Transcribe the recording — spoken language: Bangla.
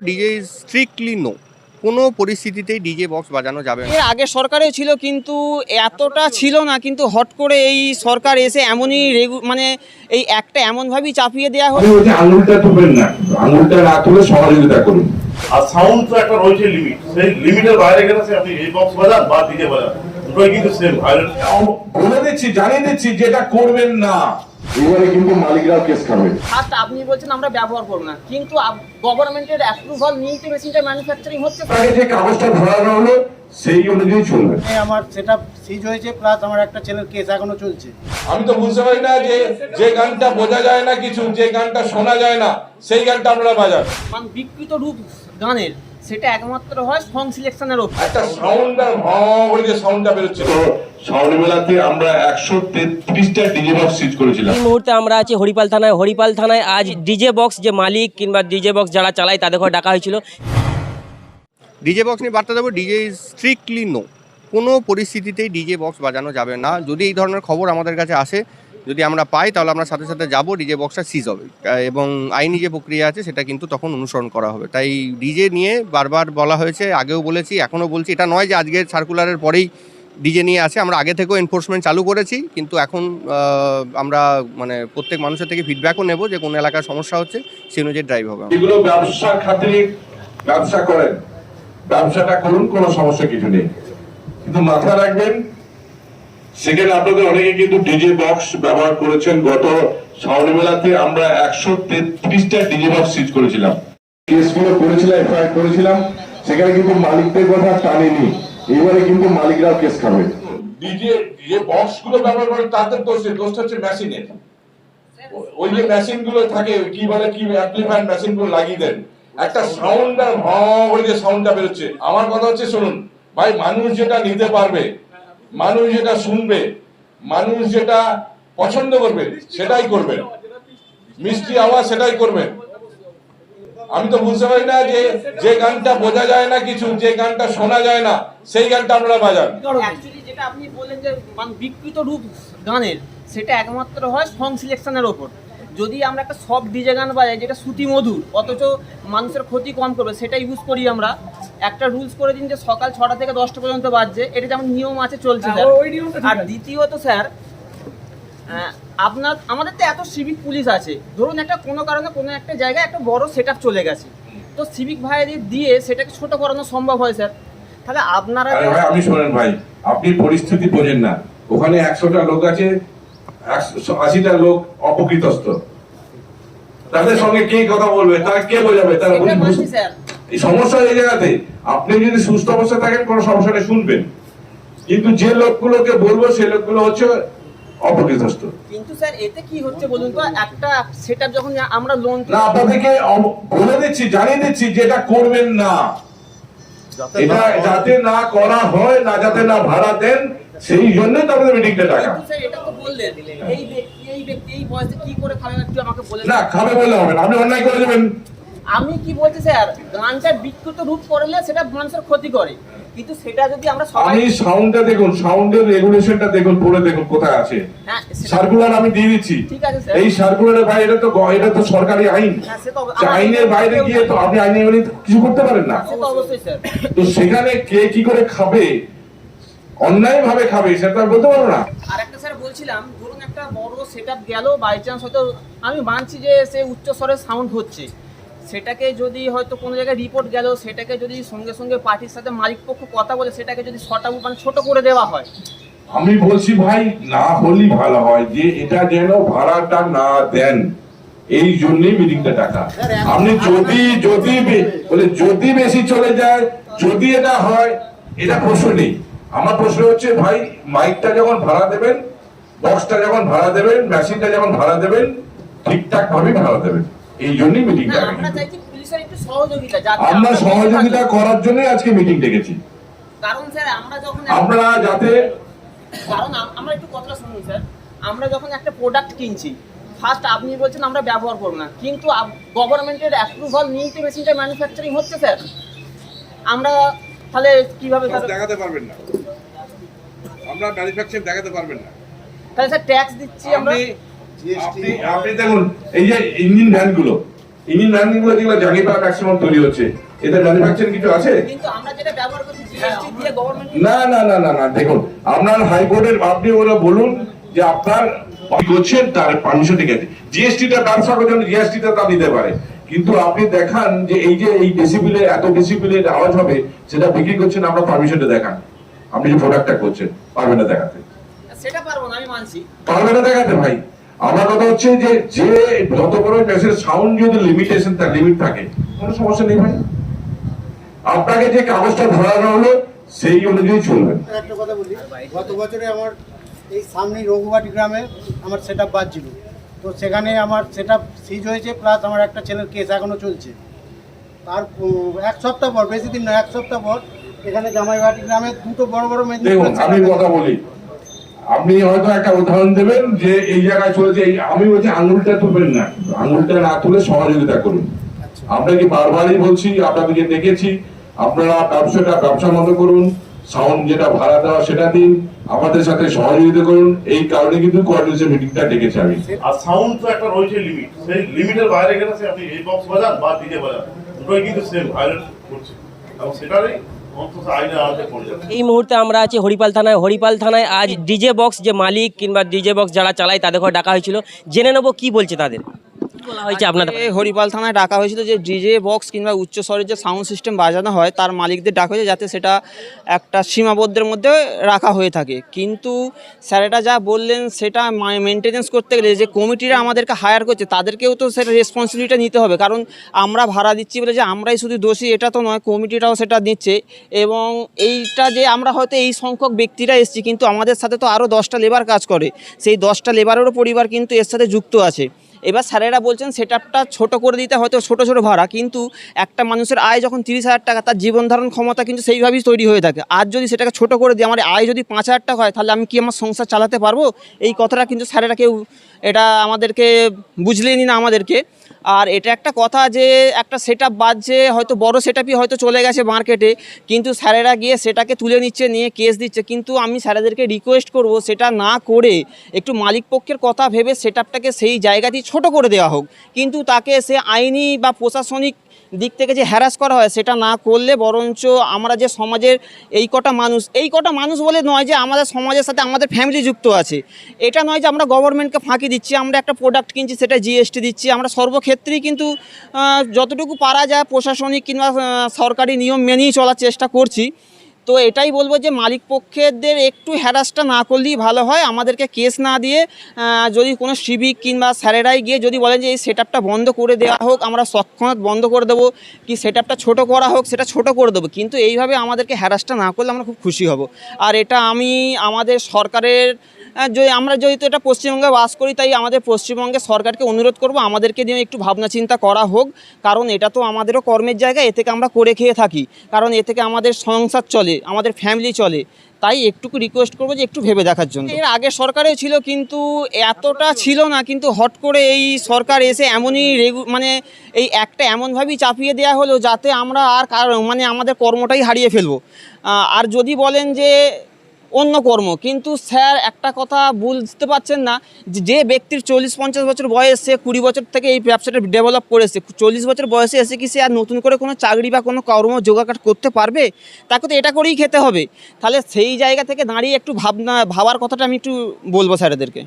DJ is strictly no. কোনো পরিস্থিতিতেই ডিজে বক্স বাজানো যাবে না। এর আগে সরকারেও ছিল কিন্তু এতটা ছিল না, কিন্তু হট করে এই সরকার এসে এমনই মানে এই একটা এমনভাবেই চাপিয়ে দেওয়া হলো। ওই যে আঙুলটা তুলবেন না, আঙুলটা না তুলে সহযোগিতা করুন। আর সাউন্ড তো একটা রয়েছে লিমিট, সেই লিমিটের বাইরে গেলে আপনি এই বক্স বাজান বা ডিজে বাজান দুটোই কিন্তু সেম ভায়োলেন্ট। বলে দিচ্ছি, জানিয়ে দিচ্ছি যেটা করবেন না, এবারে কিন্তু মালিকরাও কেস খাবে। ফার্স্ট আপনি বলছেন আমরা ব্যবহার করব না, কিন্তু গভর্নমেন্টের অ্যাপ্রুভাল নিয়ে তো মেশিনটা ম্যানুফ্যাকচারিং হচ্ছে। আগে যে কাগজটা ধরানো হলো সেই অনুযায়ী চলবে। আমার সেটআপ সিজ হয়েছে, প্লাস আমার একটা ছেলের কেস এখনো চলছে। আমি তো বুঝতে পারি না যে গানটা বোঝা যায় না কিছু, যে গানটা শোনা যায় না সেই গানটা আপনারা বাজান। মানে বিকৃত রূপ গানের সেটা একমাত্র হয় সং সিলেকশনের ওপর। একটা সাউন্ড আর বলে যে সাউন্ডটা বেরোচ্ছে। তো সাউন্ড মেলাতে আমরা 133টা ডিজে বক্স সিজ করেছিলাম। এই মুহূর্তে আমরা আছি হরিপাল থানায়। হরিপাল থানায় আজ ডিজে বক্স যে মালিক কিংবা ডিজে বক্স যারা চালায় তাদেরকে ডাকা হয়েছিল। ডিজে বক্স নিয়ে বার্তা দেবো, ডিজে ইজ স্ট্রিক্টলি নো। কোনো পরিস্থিতিতেই ডিজে বক্স বাজানো যাবে না। যদি এই ধরনের খবর আমাদের কাছে আসে, যদি আমরা পাই, তাহলে আমরা সাথে সাথে যাব, ডিজে বক্সটা সিজ হবে এবং আইনি যে প্রক্রিয়া আছে সেটা কিন্তু তখন অনুসরণ করা হবে। তাই ডিজে নিয়ে বারবার বলা হয়েছে, আগেও বলেছি, এখনও বলছি। এটা নয় যে আজকের সার্কুলারের পরেই ডিজে নিয়ে আছে, আমরা আগে থেকেও এনফোর্সমেন্ট চালু করেছি, কিন্তু এখন আমরা মানে প্রত্যেক মানুষের থেকে ফিডব্যাকও নেব যে কোন এলাকার সমস্যা হচ্ছে, সেই অনুযায়ী ড্রাইভ হবে। এগুলো ব্যবসার খাতিরে ব্যবসা করেন, ব্যবসাটা করুন, কোনো সমস্যা কিছু নেই, কিন্তু মাথা রাখবেন সেখানে আপনাদের অনেকে কিন্তু ডিজে বক্স ব্যবহার করেছেন। গত সাউন্ড মেলাতে আমরা 133টা ডিজে বক্স সিজ করেছিলাম, কেসগুলো করেছিলাম, এফআইআর করেছিলাম, সেখানে কিন্তু মালিকদের কথা টানেনি। এবারে কিন্তু মালিকরাও কেস খাবে। ডিজে যে বক্স গুলো ব্যবহার করে তাদের দোষটা হচ্ছে মেশিনের। ওই যে মেশিন গুলো থাকে, কি বলে, কি অ্যাম্পলিফায়ার মেশিন গুলো লাগিয়ে দেন, একটা সাউন্ড আর বলে যে সাউন্ডটা বেরোচ্ছে। আমার কথা হচ্ছে, শুনুন ভাই, মানুষ যেটা নিতে পারবে, মানুষ যেটা শুনবে, মানুষ যেটা পছন্দ করবে সেটাই করবেন, মিষ্টি আওয়াজ সেটাই করবেন। আমি তো বুঝতে পারি না যে গানটা বোঝা যায় না কিছু, যে গানটা শোনা যায় না সেই গানটা আপনারা বাজান। অ্যাকচুয়ালি যেটা আপনি বললেন যে মানে বিকৃত রূপ গানের সেটা একমাত্র হয় সং সিলেকশনের ওপর। যদি আমরা একটা সফট ডিজে গান বাজাই যেটা শ্রুতি মধুর অথচ মানুষের ক্ষতি কম করবে, সেটা ইউজ করি আমরা। একটা রুলস করে দিন যে সকাল 6টা থেকে 10টা পর্যন্ত বাজছে, এটা যেমন নিয়ম আছে চলছে স্যার। আর দ্বিতীয়ত স্যার, আমাদের তো এত সিভিক পুলিশ আছে, ধরুন একটা কোনো কারণে কোনো একটা জায়গায় একটা বড় সেটআপ চলে গেছে, তো সিভিক ভাইদের দিয়ে সেটাকে ছোট করানো সম্ভব হয় স্যার। তাহলে আপনারা আমি শোনেন ভাই, আপনি পরিস্থিতি বোঝেন না। ওখানে 100টা লোক আছে, 80টা লোক অপকৃতস্থ, তাদের সঙ্গে কে কথা বলবে, তারা কে বোঝাবে? তারা এই সমস্যা এই জায়গাতে। আপনি যদি সুস্থ অবস্থায় থাকেন কোনো সমস্যা নেই, শুনবেন, কিন্তু যে লোকগুলোকে বলবো সেই লোকগুলো হচ্ছে অপকৃতস্থ। কিন্তু স্যার এতে কি হচ্ছে বলুন তো, একটা সেটআপ যখন আমরা লোন না, আপনাদেরকে বলে দিচ্ছি, জানিয়ে দিচ্ছি যেটা করবেন না, এটা যাতে না করা হয়, না যাতে না ভাড়া দেন, সেই জন্যই তো আমাদের মিটিংটা ডাকা। স্যার এটা তো বললেন এই ব্যক্তি এই বয়সে কি করে খাবে, একটু আমাকে বলেন। না, খাবে বললে হবে না, আপনি অন্যায় করে দেবেন। আমি কি বলছি স্যার, গানটা বিকৃত রূপ করলে সেটা মানুষের ক্ষতি করে, কিন্তু সেটা যদি আমরা সবাই আমি সাউন্ডটা দেখুন, সাউন্ডের রেগুলেশনটা দেখুন, পড়ে দেখুন কোথায় আছে। হ্যাঁ সার্কুলার আমি দিয়ে দিচ্ছি। ঠিক আছে স্যার। এই সার্কুলারের বাইরে এটা তো সরকারি আইন। হ্যাঁ সে তো আইনের বাইরে গিয়ে তো আপনি আইনের বাইরে কিছু করতে পারেন না। সে তো অবশ্যই স্যার। তো সেখানে কে কি করে খাবে, অন্যায় ভাবে খাবে, সেটা বলতে পারবো না। আরেকটা স্যার বলছিলাম, ধরুন একটা বড় সেটআপ গেল, বাই চান্স হয়তো আমি মানছি যে সে উচ্চ স্বরের সাউন্ড হচ্ছে, সেটাকে যদি হয়তো কোনো জায়গায় রিপোর্ট গেল, সেটাকে যদি সঙ্গে সঙ্গে পার্টির সাথে মালিক পক্ষ কথা বলে সেটাকে যদি মানে ছোট করে দেওয়া হয়। আমি বলছি ভাই, না হলেই ভালো হয়, যে এটা যেন ভাড়াটা না দেন, এই জন্যই মিটিংটা ডাকা। আপনি যদি বেশি চলে যায়, যদি এটা হয়, এটা প্রশ্ন নেই। আমার প্রশ্ন হচ্ছে ভাই, মাইকটা যখন ভাড়া দেবেন, বক্সটা যখন ভাড়া দেবেন, মেশিনটা যখন ভাড়া দেবেন, ঠিকঠাক ভাবে ভাড়া দেবেন, এই জন্যই মিটিংটা। আমরা চাইছি পুলিশের একটু সহযোগিতা, আমরা সহযোগিতা করার জন্যই আজকে মিটিং ডেকেছি। কারণ স্যার আমরা যখন আমরা একটু কথা শুনুন স্যার, আমরা যখন একটা প্রোডাক্ট কিনছি, ফার্স্ট আপনি বলছেন আমরা ব্যবহার করব না, কিন্তু গভর্নমেন্টের অ্যাপ্রুভাল নিয়ে তো মেশিনটা ম্যানুফ্যাকচারিং হচ্ছে স্যার। আমরা তাহলে কিভাবে দেখাতে পারবেন না, আমরা ম্যানুফ্যাকচারিং দেখাতে পারবেন না, তাহলে স্যার ট্যাক্স দিচ্ছি আমরা। আপনি দেখুন, এই যে ইঞ্জিন ভ্যান গুলো, ইঞ্জিন ম্যানুগুলো যেগুলো জাঙ্গিপাড়া ম্যাক্সিমাম তৈরি হচ্ছে, এতে ম্যানুফ্যাকচারিং কিছু আছে? কিন্তু আমরা যেটা ব্যবহার করছি জিএসটি দিয়ে গভর্নমেন্ট না না না না না, দেখুন আপনার হাইকোর্টের আপনি ওরা বলুন যে আপনার করছেন তার পারমিশন ঠিক আছে। জিএসটিটা ব্যবসা করার জন্য জিএসটিটা তা দিতে পারে, কিন্তু আপনি দেখান যে এই ডেসিবেলে এত ডেসিবেলের আওয়াজ হবে সেটা বিক্রি করছেন, আপনার পারমিশনটা দেখান। আপনি যে প্রোডাক্টটা করছেন পারবেন না দেখাতে, সেটা পারবো না, আমি মানছি। পারবেন না দেখাতে ভাই। আমার কথা হচ্ছে যে যত বড় মেসেজ সাউন্ড যদি লিমিটেশন তার লিমিট থাকে কোনো সমস্যা নেই ভাই। আপনাকে যে কাগজটা ধরানো হলো সেই অনুযায়ী চলবেন। একটা কথা বলি, গত বছরে আমার এই সামনেই রঘুবাটি গ্রামে আমার সেট আপ বাজছিল, তো সেখানে আমার সেট আপ সিজ হয়েছে, প্লাস আমার একটা ছেলের কেস এখনও চলছে। তার এক সপ্তাহ পর, বেশি দিন নয়, এক সপ্তাহ পর এখানে জামাইবাটি গ্রামে দুটো বড় বড় দেখুন আমি কথা বলি, আপনি হয়তো একটা উদাহরণ দেবেন যে এই জায়গায় চলেছে, আমি বলছি আঙুলটা তুলবেন না, আঙুলটা না তুলে সহযোগিতা করুন। আপনাকে বারবারই বলছি, আপনাদেরকে দেখেছি, আপনারা ব্যবসা মতো করুন, সাউন্ড যেটা ভাড়া দেওয়া সেটা দিন, আমাদের সাথে সহযোগিতা করুন। এই কারণে কিন্তু কোঅর্ডিনেশন মিটিংটা ডেকেছি আমি। আর সাউন্ড তো একটা রয়েছে লিমিট, সেই লিমিটের বাইরে গেলে আপনি এই বক্স বাজান বা ডিজে বাজান, দুটোই কিন্তু সেম ভায়োলেট করছে, এবং সেটারই অন্তত আইনের আওতায় পড়ে যাচ্ছে। এই মুহূর্তে আমরা আছি হরিপাল থানায় আজ ডিজে বক্স যে মালিক কিংবা ডিজে বক্স যারা চালায় তাদেরকে ডাকা হয়েছিল, জেনে নেবো কি বলছে তাদের। কি বলা হয়েছে আপনাদের? হরিপাল থানায় ডাকা হয়েছিল যে ডিজে বক্স কিংবা উচ্চস্বরের যে সাউন্ড সিস্টেম বাজানো হয় তার মালিকদের ডাকা হয়েছে যাতে সেটা একটা সীমাবদ্ধের মধ্যে রাখা হয়ে থাকে। কিন্তু স্যারেরা যা বললেন সেটা মেনটেনেন্স করতে গেলে যে কমিটিরা আমাদেরকে হায়ার করছে তাদেরকেও তো সেটা রেসপন্সিবিলিটি নিতে হবে, কারণ আমরা ভাড়া দিচ্ছি বলে যে আমরাই শুধু দোষী এটা তো নয়, কমিটিরাও সেটা দিচ্ছে। এবং এইটা যে আমরা হয়তো এই সংখ্যক ব্যক্তিরা এসেছি, কিন্তু আমাদের সাথে তো আরও 10টা লেবার কাজ করে, সেই 10টা লেবারেরও পরিবার কিন্তু এর সাথে যুক্ত আছে। এবার স্যারেরা বলছেন সেটআপটা ছোট করে দিতে, হয়তো ছোট ছোট ভাড়া, কিন্তু একটা মানুষের আয় যখন 30,000 টাকা, তার জীবন ধারণ ক্ষমতা কিন্তু সেইভাবেই তৈরি হয়ে থাকে। আর যদি সেটাকে ছোট করে দিই, আমার আয় যদি 5,000 টাকা হয়, তাহলে আমি কি আমার সংসার চালাতে পারবো? এই কথাটা কিন্তু স্যারেরা কেউ এটা আমাদেরকে বুঝলেনি না আমাদেরকে। আর এটা একটা কথা যে একটা সেটআপ বাজছে, হয়তো বড় সেটআপই হয়তো চলে গেছে মার্কেটে, কিন্তু স্যারেরা গিয়ে সেটাকে তুলে নিচ্ছে, নিয়ে কেস দিচ্ছে। কিন্তু আমি স্যারেদেরকে রিকোয়েস্ট করব সেটা না করে একটু মালিক পক্ষের কথা ভেবে সেটআপটাকে সেই জায়গাতেই ছোট করে দেওয়া হোক, কিন্তু তাকে সে আইনি বা প্রশাসনিক দিক থেকে যে হ্যারাস করা হয় সেটা না করলে বরঞ্চ আমরা যে সমাজের এই কটা মানুষ বলে নয় যে আমাদের সমাজের সাথে আমাদের ফ্যামিলি যুক্ত আছে, এটা নয় যে আমরা গভর্নমেন্টকে ফাঁকি দিচ্ছি, আমরা একটা প্রোডাক্ট কিনছি সেটা জিএসটি দিচ্ছি, আমরা সর্বক্ষেত্রেই কিন্তু যতটুকু পারা যায় প্রশাসনিক কিংবা সরকারি নিয়ম মেনেই চলার চেষ্টা করছি। তো এটাই বলবো যে মালিক পক্ষেদের একটু হ্যারাসটা না করলেই ভালো হয়, আমাদেরকে কেস না দিয়ে যদি কোনো সিভিক কিংবা স্যারেরাই গিয়ে যদি বলেন যে এই সেটআপটা বন্ধ করে দেওয়া হোক, আমরা সক্ষণত বন্ধ করে দেবো, কি সেটআপটা ছোট করা হোক সেটা ছোট করে দেবো, কিন্তু এইভাবে আমাদেরকে হ্যারাসটা না করলে আমরা খুব খুশি হব। আর এটা আমি আমাদের সরকারের আমরা যেহেতু এটা পশ্চিমবঙ্গে বাস করি, তাই আমাদের পশ্চিমবঙ্গের সরকারকে অনুরোধ করব আমাদেরকে নিয়ে একটু ভাবনা চিন্তা করা হোক, কারণ এটা তো আমাদেরও কর্মের জায়গা, এ থেকে আমরা করে খেয়ে থাকি, কারণ এ থেকে আমাদের সংসার চলে, আমাদের ফ্যামিলি চলে। তাই একটুকু রিকোয়েস্ট করবো যে একটু ভেবে দেখার জন্য। এর আগে সরকারেও ছিল কিন্তু এতটা ছিল না, কিন্তু হট করে এই সরকার এসে এমনই মানে এই একটা এমনভাবেই চাপিয়ে দেওয়া হলো যাতে আমরা আর মানে আমাদের কর্মটাই হারিয়ে ফেলবো। আর যদি বলেন যে অন্য কর্ম, কিন্তু স্যার একটা কথা বুঝতে পারছেন না যে ব্যক্তির 40-50 বছর বয়স, সে 20 বছর থেকে এই ব্যবসাটা ডেভেলপ করেছে, 40 বছর বয়সে এসে কি সে আর নতুন করে কোনো চাকরি বা কোনো কর্ম জোগাড় করতে পারবে? তাকে তো এটা করেই খেতে হবে। তাহলে সেই জায়গা থেকে দাঁড়িয়ে একটু ভাবার কথাটা আমি একটু বলবো স্যারেদেরকে।